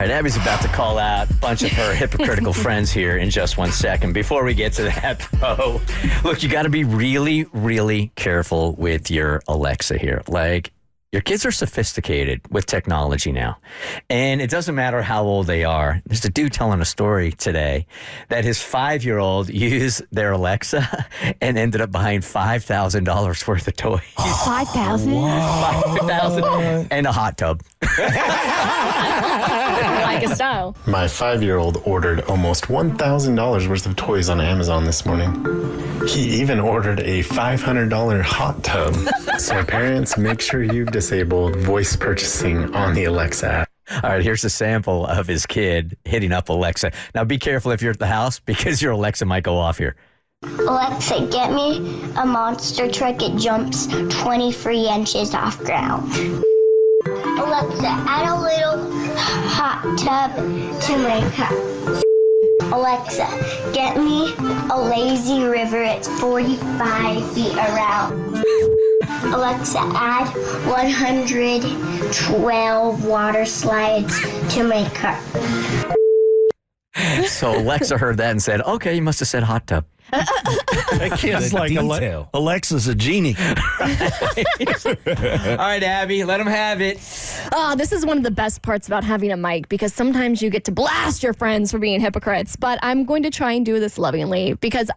All right, Abby's about to call out a bunch of her hypocritical friends here in just 1 second. Before we get to that, though, look, you got to be really, really careful with your Alexa here. Like, your kids are sophisticated with technology now, and it doesn't matter how old they are. There's a dude telling a story today that his 5-year-old used their Alexa and ended up buying $5,000 worth of toys. $5,000? $5,000 and a hot tub. Like a style. My 5-year-old ordered almost $1,000 worth of toys on Amazon this morning. He even ordered a $500 hot tub. So parents, make sure you've disabled voice purchasing on the Alexa app. All right, here's a sample of his kid hitting up Alexa. Now, be careful if you're at the house because your Alexa might go off here. Alexa, get me a monster truck. It jumps 23 inches off ground. Alexa, add a little hot tub to my cup. Alexa, get me a lazy river. It's 45 feet around. Alexa, add 112 water slides to my cup. So Alexa heard that and said, okay, you must have said hot tub. That kid's like Alexa's a genie. All right, Abby, let him have it. This is one of the best parts about having a mic because sometimes you get to blast your friends for being hypocrites, but I'm going to try and do this lovingly because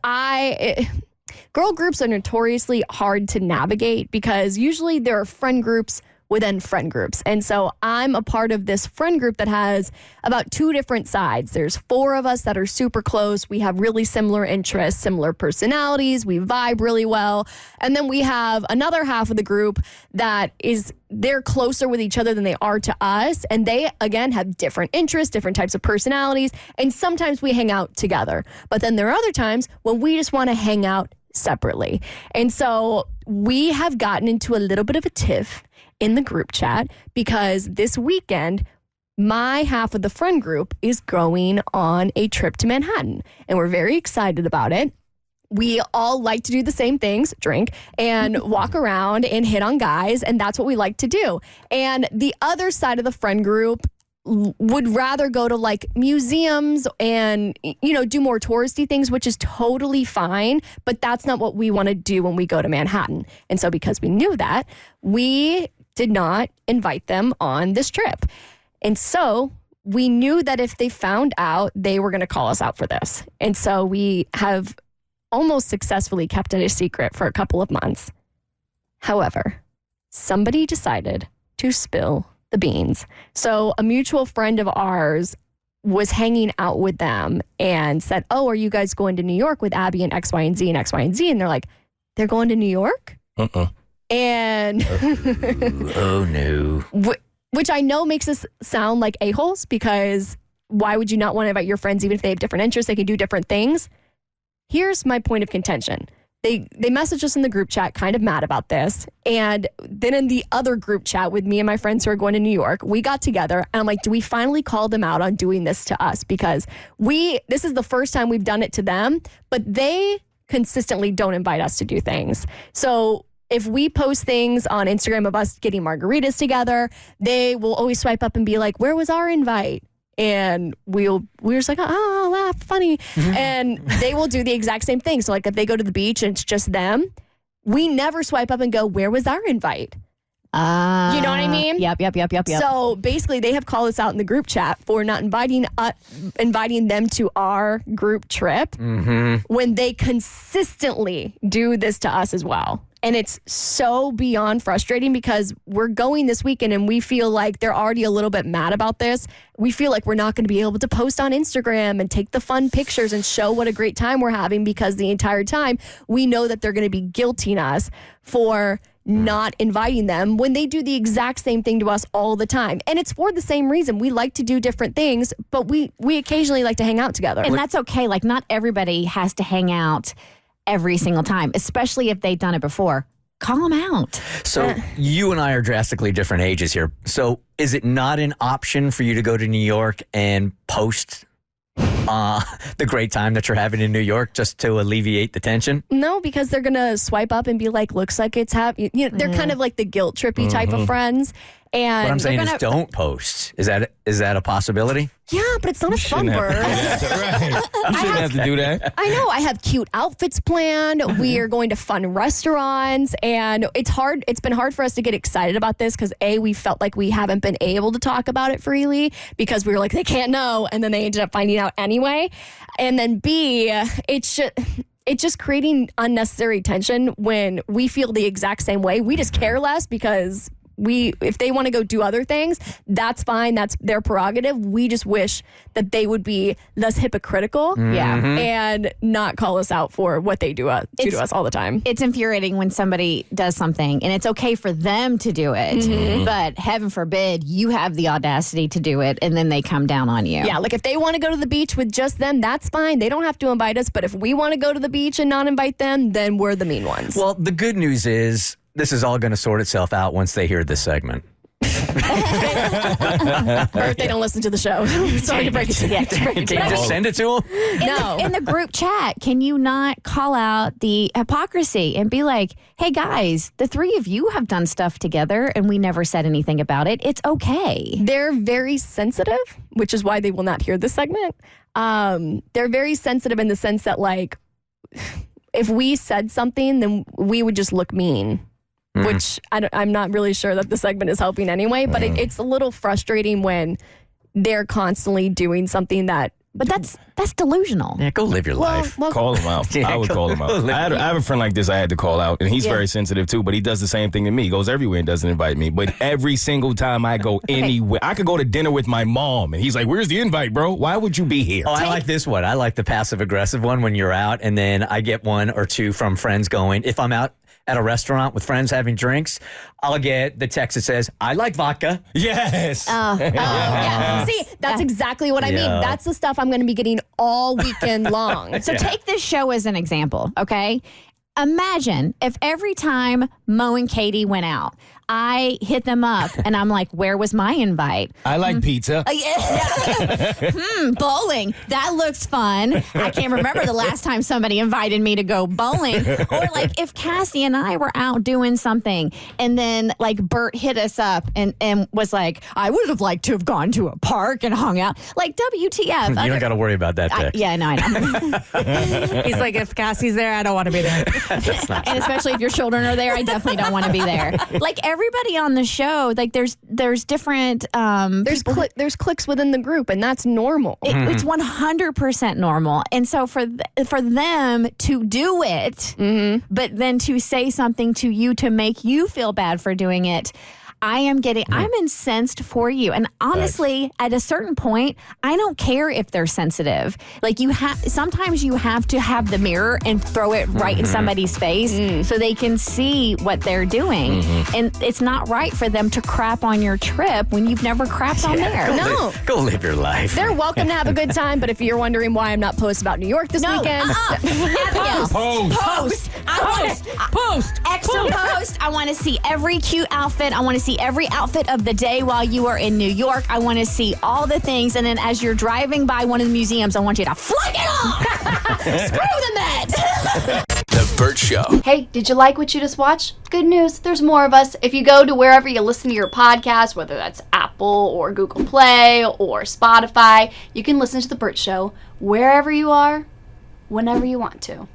girl groups are notoriously hard to navigate because usually there are friend groups within friend groups. And so I'm a part of this friend group that has about 2 different sides. There's 4 of us that are super close. We have really similar interests, similar personalities. We vibe really well. And then we have another half of the group that they're closer with each other than they are to us. And they, again, have different interests, different types of personalities. And sometimes we hang out together. But then there are other times when we just want to hang out separately. And so we have gotten into a little bit of a tiff in the group chat because this weekend, my half of the friend group is going on a trip to Manhattan, and we're very excited about it. We all like to do the same things, drink and walk around and hit on guys, and that's what we like to do. And the other side of the friend group would rather go to like museums and, do more touristy things, which is totally fine. But that's not what we want to do when we go to Manhattan. And so because we knew that, we did not invite them on this trip. And so we knew that if they found out, they were going to call us out for this. And so we have almost successfully kept it a secret for a couple of months. However, somebody decided to spill the beans. So a mutual friend of ours was hanging out with them and said, oh, are you guys going to New York with Abby and X, Y, and Z and X, Y, and Z? And they're like, they're going to New York? And oh no. Which I know makes us sound like a-holes because why would you not want to invite your friends even if they have different interests? They can do different things. Here's my point of contention. They messaged us in the group chat kind of mad about this. And then in the other group chat with me and my friends who are going to New York, we got together and I'm like, do we finally call them out on doing this to us? Because this is the first time we've done it to them, but they consistently don't invite us to do things. So if we post things on Instagram of us getting margaritas together, they will always swipe up and be like, where was our invite? And we're just like, oh, laugh, funny. And they will do the exact same thing. So like if they go to the beach and it's just them, we never swipe up and go, where was our invite? You know what I mean? Yep. So basically they have called us out in the group chat for not inviting them to our group trip when they consistently do this to us as well. And it's so beyond frustrating because we're going this weekend and we feel like they're already a little bit mad about this. We feel like we're not going to be able to post on Instagram and take the fun pictures and show what a great time we're having because the entire time we know that they're going to be guilting us for not inviting them when they do the exact same thing to us all the time. And it's for the same reason. We like to do different things, but we occasionally like to hang out together. And that's okay. Like not everybody has to hang out every single time, especially if they've done it before. Call them out. So you and I are drastically different ages here. So is it not an option for you to go to New York and post the great time that you're having in New York just to alleviate the tension? No, because they're going to swipe up and be like, looks like it's happening. They're kind of like the guilt trippy type of friends. And What I'm saying they're is don't post. Is that a possibility? yeah, but it's not a fun word. You shouldn't have to do that. I know. I have cute outfits planned. We are going to fun restaurants, and it's hard. It's been hard for us to get excited about this because we felt like we haven't been able to talk about it freely because we were like, they can't know, and then they ended up finding out anyway. And then B, it's just creating unnecessary tension when we feel the exact same way. We just care less because if they want to go do other things, that's fine. That's their prerogative. We just wish that they would be less hypocritical and not call us out for what they do to us all the time. It's infuriating when somebody does something and it's okay for them to do it, but heaven forbid you have the audacity to do it and then they come down on you. Yeah, like if they want to go to the beach with just them, that's fine. They don't have to invite us. But if we want to go to the beach and not invite them, then we're the mean ones. Well, the good news is this is all going to sort itself out once they hear this segment. Or if they don't listen to the show. Sorry to break it to you. Can you just send it to them? No. In the group chat, can you not call out the hypocrisy and be like, hey guys, the three of you have done stuff together and we never said anything about it. It's okay. They're very sensitive, which is why they will not hear this segment. They're very sensitive in the sense that, like, if we said something, then we would just look mean, which I'm not really sure that the segment is helping anyway, but it's a little frustrating when they're constantly doing something that... But that's delusional. Yeah, go live your life. Call him out. Yeah, I would call him out. I have a friend like this I had to call out, and he's very sensitive too, but he does the same thing to me. He goes everywhere and doesn't invite me. But every single time I go anywhere, I could go to dinner with my mom, and he's like, where's the invite, bro? Why would you be here? Oh, I like this one. I like the passive-aggressive one when you're out, and then I get one or two from friends going, if I'm out at a restaurant with friends having drinks, I'll get the text that says, I like vodka. Yes. Yeah. See, that's exactly what I mean. Yeah. That's the stuff I'm going to be getting all weekend long. So take this show as an example, okay? Imagine if every time Mo and Katie went out, I hit them up and I'm like, where was my invite? I like pizza. Bowling. That looks fun. I can't remember the last time somebody invited me to go bowling. Or like if Cassie and I were out doing something and then like Bert hit us up and was like, I would have liked to have gone to a park and hung out. Like WTF. You don't got to worry about that text. Yeah, no, I know. He's like, if Cassie's there, I don't want to be there. And especially if your children are there, I definitely don't want to be there. Like everybody on the show, like there's different There's clicks within the group, and that's normal. It's 100% normal. And so for them to do it, but then to say something to you to make you feel bad for doing it, I'm incensed for you. And honestly, at a certain point, I don't care if they're sensitive. Like sometimes you have to have the mirror and throw it right in somebody's face so they can see what they're doing. And it's not right for them to crap on your trip when you've never crapped on theirs. No. Go live your life. They're welcome to have a good time, but if you're wondering why I'm not posting about New York this weekend, Abigail, Post. extra post. I want to see every cute outfit. I want to see every outfit of the day while you are in New York. I want to see all the things. And then as you're driving by one of the museums, I want you to flag it off. Screw the Met. The Bert Show. Hey, did you like what you just watched? Good news, there's more of us. If you go to wherever you listen to your podcast, whether that's Apple or Google Play or Spotify, you can listen to The Bert Show wherever you are, whenever you want to.